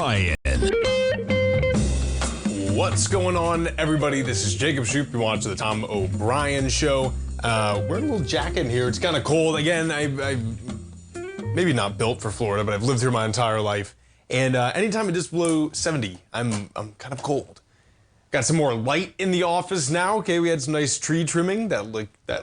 O'Brien. What's going on, everybody? This is Jacob Shoup. You're watching the Tom O'Brien Show. Wearing a little jacket in here. It's kind of cold. Again, I maybe not built for Florida, but I've lived here my entire life. And anytime it just below 70, I'm kind of cold. Got some more light in the office now. Okay, we had some nice tree trimming. That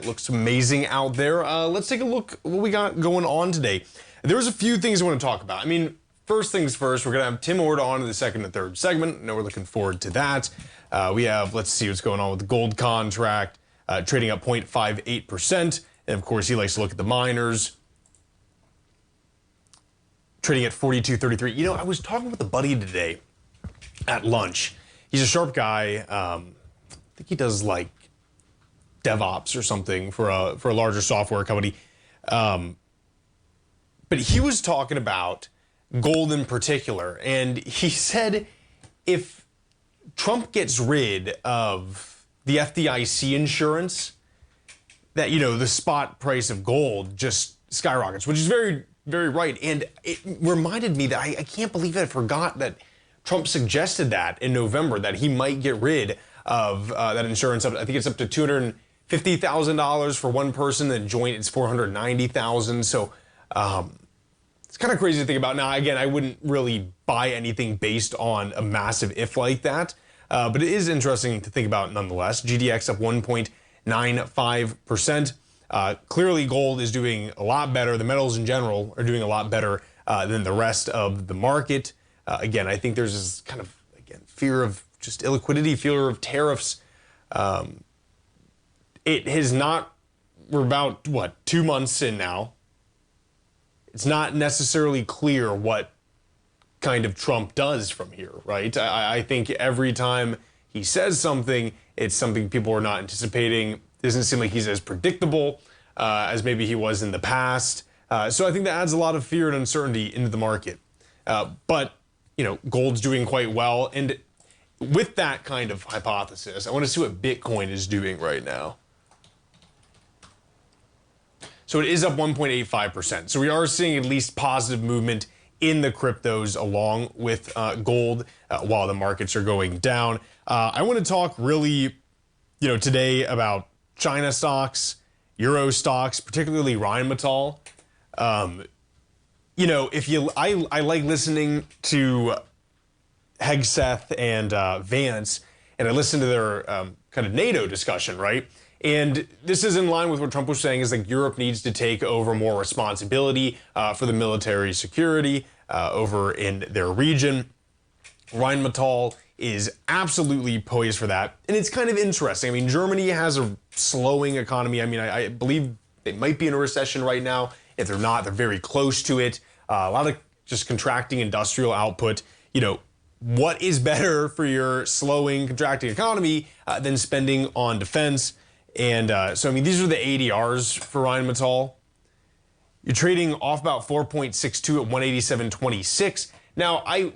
looks amazing out there. Let's take a look at what we got going on today. There's a few things I want to talk about. I mean, first things first, we're going to have Tim Ord on in the second and third segment. I know we're looking forward to that. We have, let's see what's going on with the gold contract, trading up 0.58%. And of course, he likes to look at the miners, trading at 42.33. You know, I was talking with a buddy today at lunch. He's a sharp guy. I think he does like DevOps or something for a larger software company. But he was talking about gold in particular, and he said if Trump gets rid of the FDIC insurance, that, you know, the spot price of gold just skyrockets, which is very, very right. And it reminded me that I can't believe I forgot that Trump suggested that in November, that he might get rid of that insurance. I think it's up to $250,000 for one person, then joint it's $490,000. So it's kind of crazy to think about. Now, again, I wouldn't really buy anything based on a massive if like that, but it is interesting to think about nonetheless. GDX up 1.95%. Clearly, gold is doing a lot better. The metals in general are doing a lot better than the rest of the market. Again, I think there's this kind of, again, fear of just illiquidity, fear of tariffs. It has not, we're about, 2 months in now. It's not necessarily clear what kind of Trump does from here, right? I think every time he says something, it's something people are not anticipating. It doesn't seem like he's as predictable as maybe he was in the past. So I think that adds a lot of fear and uncertainty into the market. But, you know, gold's doing quite well. And with that kind of hypothesis, I want to see what Bitcoin is doing right now. So it is up 1.85%. So we are seeing at least positive movement in the cryptos along with gold while the markets are going down. I want to talk really, today about China stocks, Euro stocks, particularly Rheinmetall. I like listening to Hegseth and Vance, and I listened to their kind of NATO discussion, right? And this is in line with what Trump was saying, is like Europe needs to take over more responsibility for the military security over in their region. Rheinmetall is absolutely poised for that. And it's kind of interesting. I mean, Germany has a slowing economy. I mean, I believe they might be in a recession right now. If they're not, they're very close to it. A lot of just contracting industrial output. What is better for your slowing, contracting economy than spending on defense? And so, I mean, these are the ADRs for Rheinmetall. You're trading off about 4.62 at 187.26. Now, I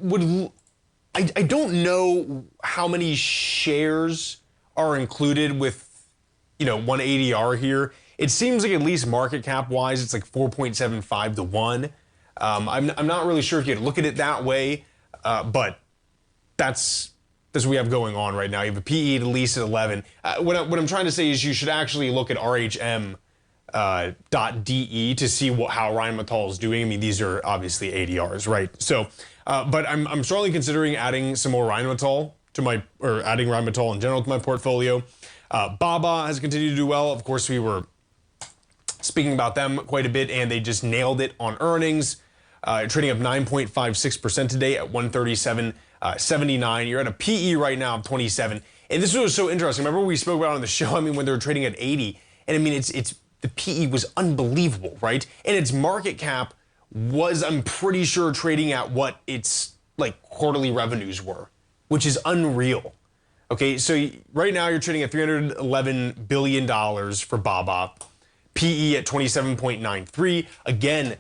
don't know how many shares are included with, one ADR here. It seems like at least market cap wise, it's like 4.75 to 1. I'm not really sure if you could look at it that way, but that's what we have going on right now. You have a PE at least at 11. What I'm trying to say is you should actually look at RHM.de to see how Rheinmetall is doing. I mean, these are obviously ADRs, right? So, but I'm strongly considering adding some more Rheinmetall adding Rheinmetall in general to my portfolio. Baba has continued to do well. Of course, we were speaking about them quite a bit, and they just nailed it on earnings. Trading up 9.56% today at 137.79. You're at a PE right now of 27. And this was so interesting. Remember we spoke about it on the show, I mean, when they were trading at 80. And I mean, it's the PE was unbelievable, right? And its market cap was, I'm pretty sure, trading at what its like quarterly revenues were, which is unreal. Okay, so right now you're trading at $311 billion for Baba. PE at 27.93. Again,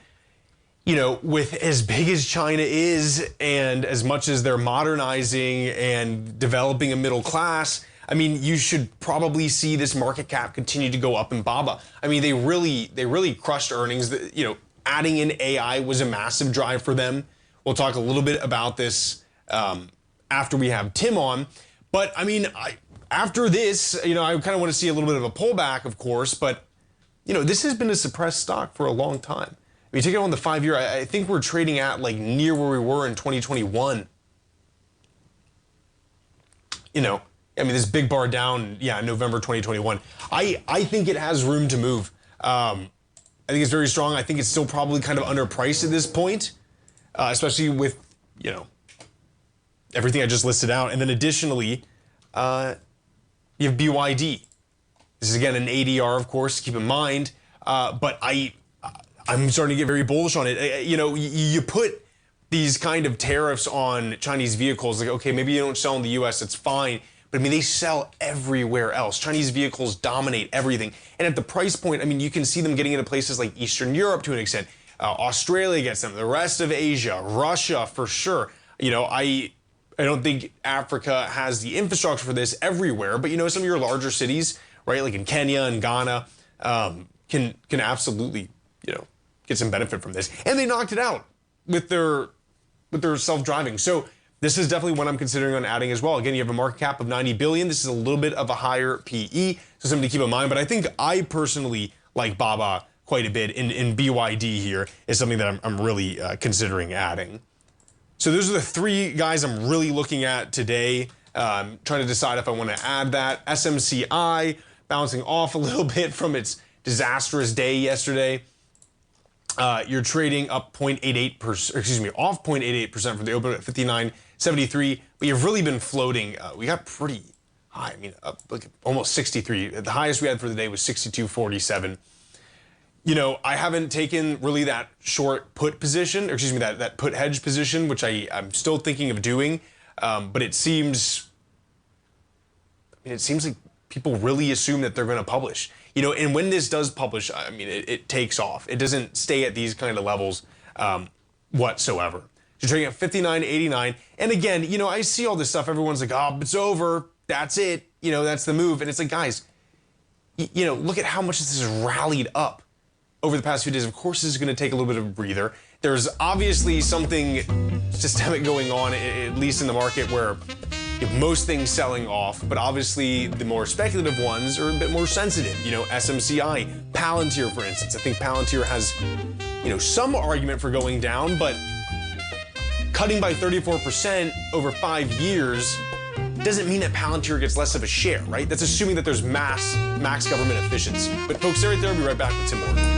with as big as China is and as much as they're modernizing and developing a middle class, I mean, you should probably see this market cap continue to go up in Baba. I mean, they really crushed earnings. Adding in AI was a massive drive for them. We'll talk a little bit about this after we have Tim on. But I mean, after this, I kind of want to see a little bit of a pullback, of course, but this has been a suppressed stock for a long time. I mean, take it on the 5-year, I think we're trading at like near where we were in 2021. I mean, this big bar down, November 2021. I think it has room to move. I think it's very strong. I think it's still probably kind of underpriced at this point, especially with, everything I just listed out. And then additionally, you have BYD. This is, again, an ADR, of course, keep in mind. But I'm starting to get very bullish on it. You put these kind of tariffs on Chinese vehicles, like, okay, maybe you don't sell in the U.S., it's fine. But I mean, they sell everywhere else. Chinese vehicles dominate everything. And at the price point, I mean, you can see them getting into places like Eastern Europe to an extent. Australia gets them, the rest of Asia, Russia for sure. I don't think Africa has the infrastructure for this everywhere, but some of your larger cities, right, like in Kenya and Ghana, can absolutely, get some benefit from this. And they knocked it out with their self-driving. So this is definitely one I'm considering on adding as well. Again, you have a market cap of 90 billion. This is a little bit of a higher PE, so something to keep in mind. But I think I personally like BABA quite a bit in BYD here is something that I'm really considering adding. So those are the 3 guys I'm really looking at today. Trying to decide if I want to add that. SMCI bouncing off a little bit from its disastrous day yesterday. You're trading up 0.88%, off 0.88% from the open at 59.73, but you've really been floating. We got pretty high. I mean, up like almost 63. The highest we had for the day was 62.47. I haven't taken really that short put position, or that put hedge position, which I'm still thinking of doing. But it seems like people really assume that they're going to publish. And when this does publish, I mean, it takes off. It doesn't stay at these kind of levels whatsoever. You're trading at 59.89. And again, I see all this stuff. Everyone's like, oh, it's over. That's it. That's the move. And it's like, guys, look at how much this has rallied up over the past few days. Of course, this is going to take a little bit of a breather. There's obviously something systemic going on, at least in the market, where you have most things selling off, but obviously the more speculative ones are a bit more sensitive. SMCI, Palantir, for instance. I think Palantir has, some argument for going down, but cutting by 34% over 5 years doesn't mean that Palantir gets less of a share, right? That's assuming that there's max government efficiency. But folks, stay right there. We'll be right back with Tim Moore.